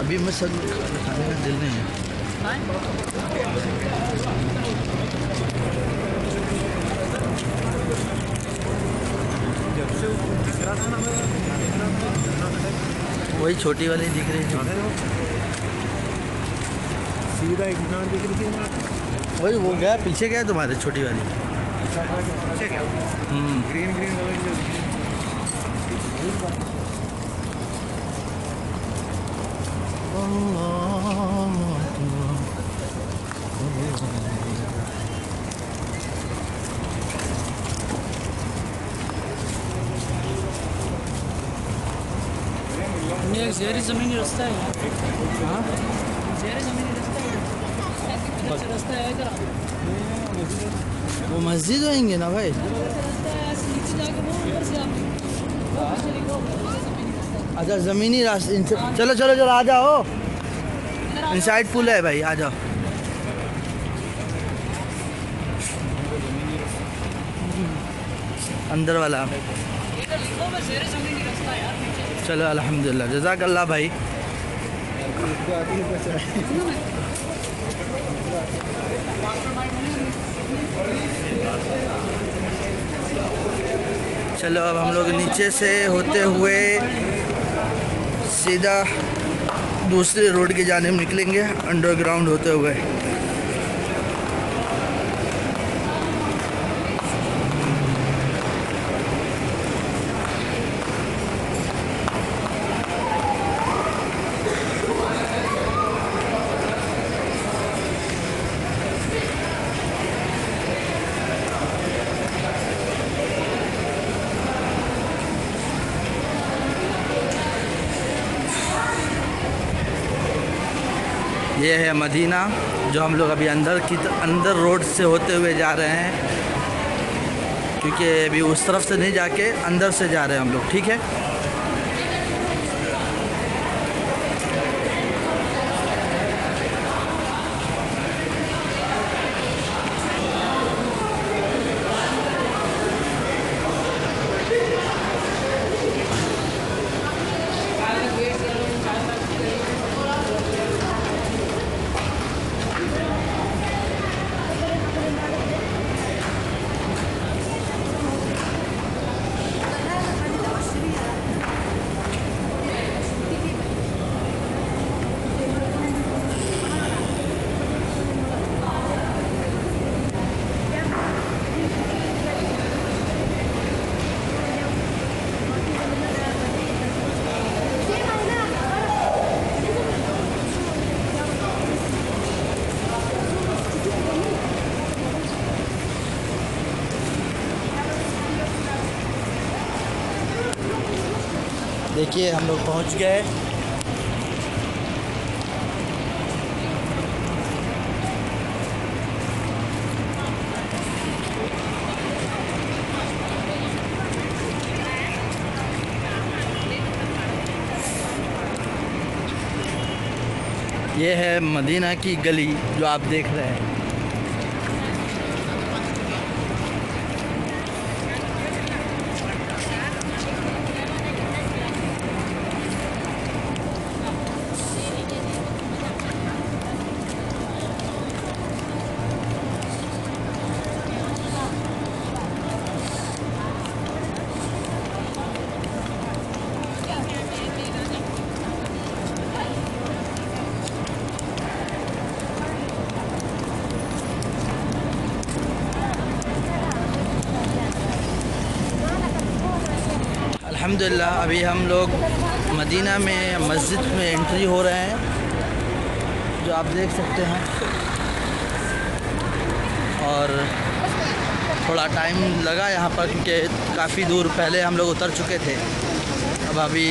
अभी मैं सब खाने का दिल नहीं है। वही छोटी वाली दिख रही है, सीधा एक दुकान दिख रही है। वही वो गया पीछे गया तुम्हारे छोटी वाली। पीछे क्या? ग्रीन ग्रीन कलर की। ये ज़ेरी ज़मीनी रास्ता है। हाँ ज़ेरी ज़मीनी रास्ता है, रास्ता है इधर। वो मस्जिद होंगे ना भाई। अच्छा ज़मीनी रास्ते, चलो चलो चलो आ जाओ, इनसाइड पुल है भाई, आ जाओ। अंदर वाला चलो अल्हम्दुलिल्लाह, जज़ाकल्लाह भाई। चलो अब हम लोग नीचे से होते हुए सीधा दूसरे रोड की जानिब निकलेंगे, अंडरग्राउंड होते हुए। ये है मदीना, जो हम लोग अभी अंदर रोड से होते हुए जा रहे हैं, क्योंकि अभी उस तरफ से नहीं जाके अंदर से जा रहे हैं हम लोग, ठीक है। देखिए हम लोग पहुंच गए। ये है मदीना की गली जो आप देख रहे हैं। अल्हम्दुलिल्लाह अभी हम लोग मदीना में मस्जिद में एंट्री हो रहे हैं, जो आप देख सकते हैं। और थोड़ा टाइम लगा यहाँ पर, क्योंकि काफ़ी दूर पहले हम लोग उतर चुके थे। अब अभी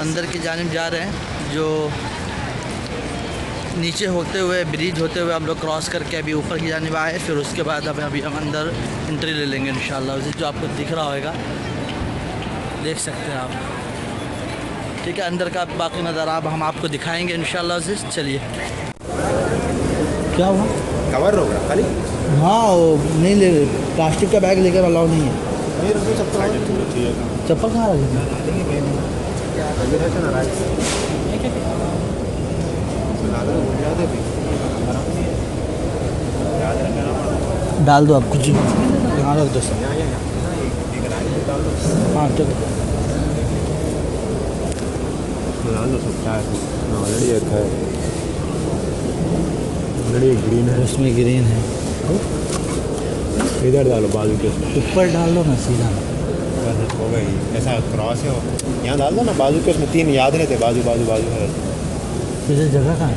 अंदर की जानिब जा रहे हैं, जो नीचे होते हुए ब्रिज होते हुए हम लोग क्रॉस करके अभी ऊपर की जानिब आए। फिर उसके बाद अभी हम अंदर एंट्री ले लेंगे इंशाल्लाह। जो आपको दिख रहा होगा, देख सकते हैं आप, ठीक है। अंदर का बाकी नज़ारा अब हम आपको दिखाएंगे इंशाल्लाह। चलिए, क्या हुआ? कवर होगा खाली। हाँ वो नहीं ले, प्लास्टिक का बैग लेकर अलाउ नहीं है। चप्पल कहाँ रखी? डाल दो आप कुछ, यहाँ रख दो सब। हाँ चलो डाल दो सब। क्या है ऑलरेडी रखा है, ऑलरेडी ग्रीन है, उसमें ग्रीन है, इधर डालो बाजू के, ऊपर डाल दो ना सीधा। बस हो गई। ऐसा क्रॉस है यहाँ डाल दो ना बाजू के, उसमें 3 याद रहते, बाजू बाजू बाजू है। इसे जगह कहाँ है?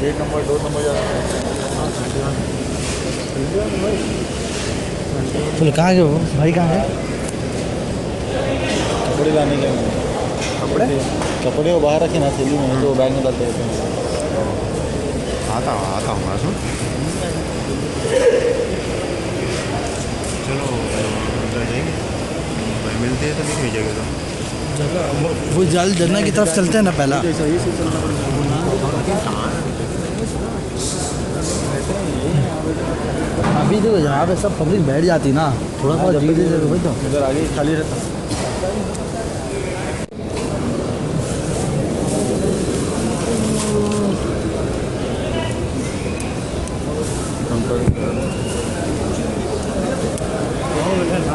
गेट नंबर 2 नंबर चलो कहाँ गए वो भाई, कहाँ है? कपड़े लाने के, कपड़े वो बाहर रखे ना थैली में, तो बैग में डालते रहते हैं। आता हूँ मैं सुन। चलो अंदर जाएंगे, भाई मिलते हैं तभी कहीं जगह तो। वो जल जन्नत की तरफ चलते हैं ना पहला। अभी देखो जहाँ पे सब पब्लिक बैठ जाती ना, थोड़ा सा धीरे भाई तो इधर आगे खाली रहता।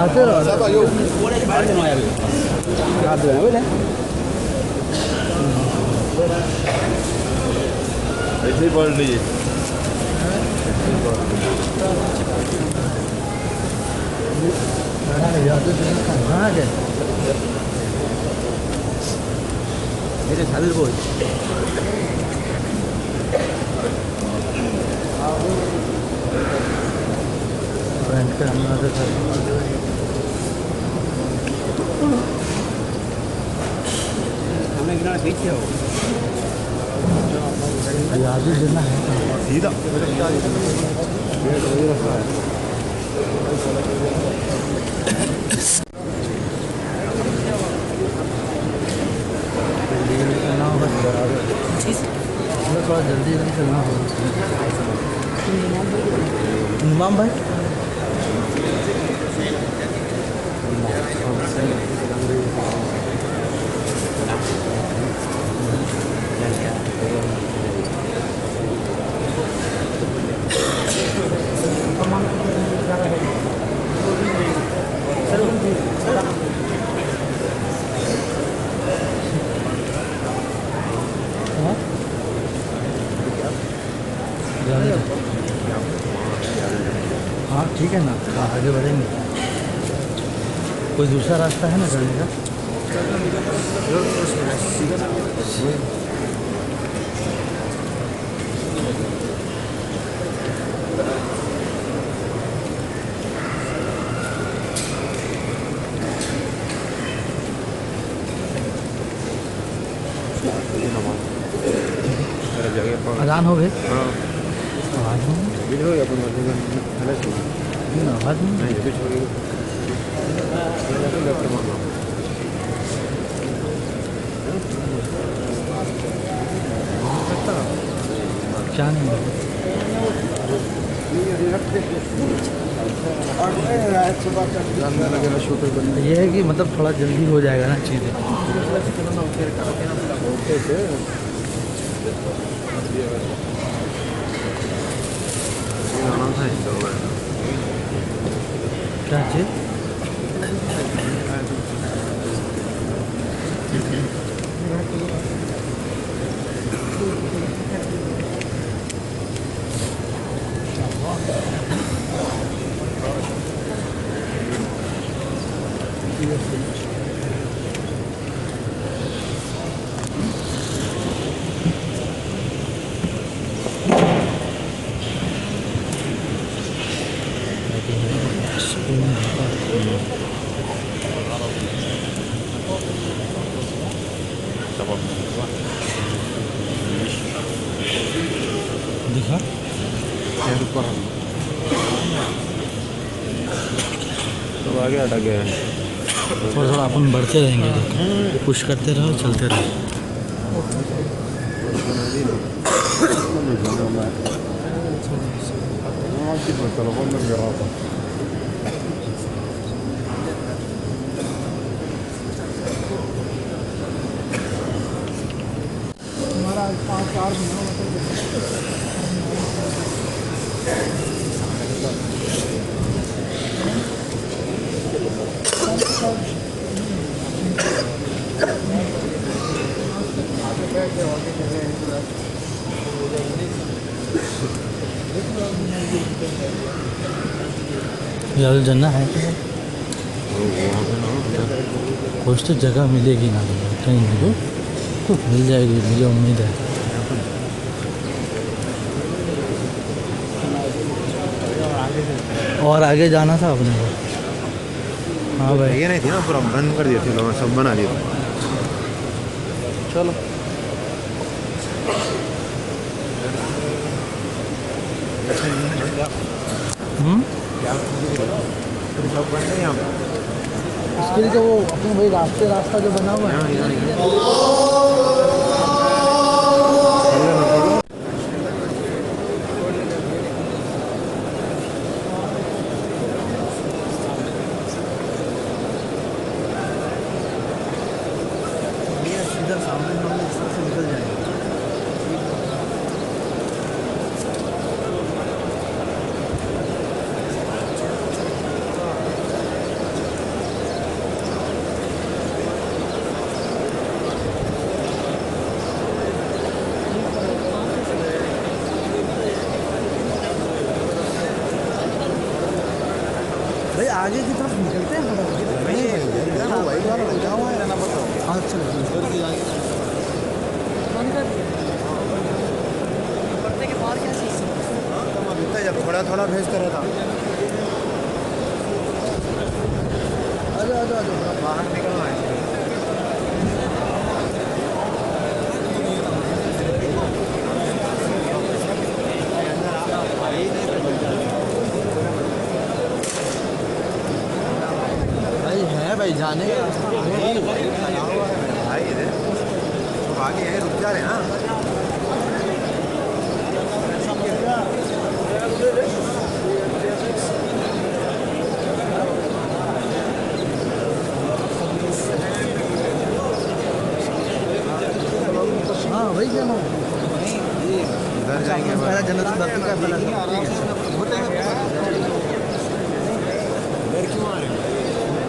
आते रहो। ऐसे ही पढ़ लीजिए। कहाँ गए मेरे साल बोल? फ्रेंड का हमारा हमें गिरा पीछे हो याद देना है सीधा करना होगा, थोड़ा जल्दी जल्दी करना होगा। इमाम भाई हाँ ठीक है ना, आगे बढ़ेंगे। कोई दूसरा रास्ता है ना जाने का? अजान हो गए? हाँ आवाज़ नहीं, आवाज़ नहीं। क्या नहीं ये है कि मतलब थोड़ा जल्दी हो जाएगा ना चीज़ें। क्या चीज़? दिखा तो आगे अटक गए हैं। थोड़ा थोड़ा अपन बढ़ते रहेंगे, देखो पुश करते रहो, चलते रहो। हमारा 5-4 महीना यार जन्ना है कुछ तो जगह मिलेगी ना, कहीं नहीं मिल जाएगी, मुझे उम्मीद है। और आगे जाना था अपने को। हाँ भाई, ये नहीं थी ना, पूरा बंद कर दिया थी लोगों, सब बना दिया। चलो सब बन गए यहाँ पे। इसके लिए तो वो अपने भाई रास्ता जो बना हुआ है। सीधा सामने हम लोग इस तरह से निकल जाएंगे। भाई आगे की तरफ निकलते हैं हाँ चलो जब थोड़ा थोड़ा भेजता रहता। आ जाओ बाहर निकलना है। भाई है भाई जाने का भाई इधर तो आगे है, रुक जा रहे हैं ना। हाँ वही क्या ना इधर जाएंगे पहला जन्नत बकरी का पहला इधर क्यों आ रहे हैं?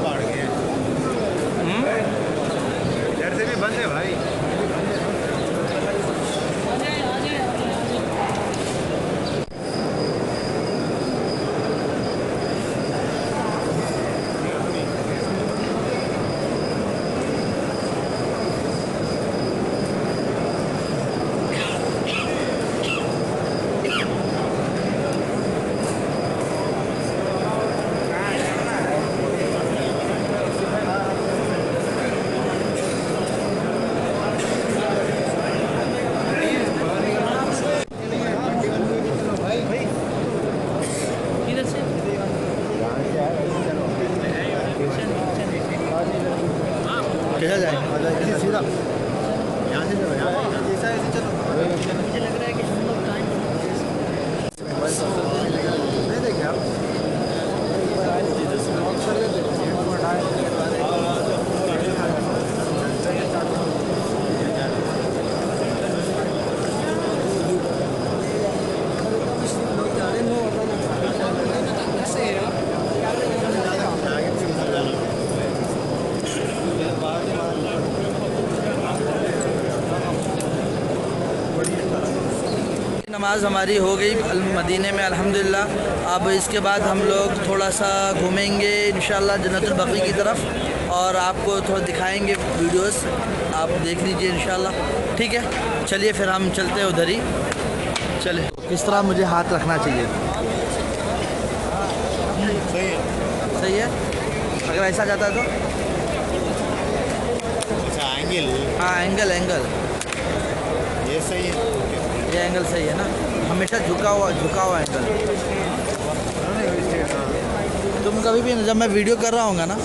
पहाड़ गए हैं। इधर से भी बंद है भाई। इधर से कैसा जाएंगे सीधा यहाँ से चलो, ऐसा ऐसे चलो। मुझे लग रहा है कि हम लोग टाइम नहीं देखे आप नमाज हमारी हो गई मदीने में अल्हम्दुलिल्लाह। अब इसके बाद हम लोग थोड़ा सा घूमेंगे इंशाल्लाह जन्नतुल बकी की तरफ, और आपको थोड़ा दिखाएंगे वीडियोस, आप देख लीजिए इंशाल्लाह। ठीक है, चलिए फिर हम चलते हैं उधर ही। चले, किस तरह मुझे हाथ रखना चाहिए? सही है। सही है, अगर ऐसा जाता है तो अच्छा एंगल, हाँ एंगल ये सही है। ये एंगल सही है ना, हमेशा झुका हुआ एंगल। तुम कभी भी जब मैं वीडियो कर रहा हूँगा ना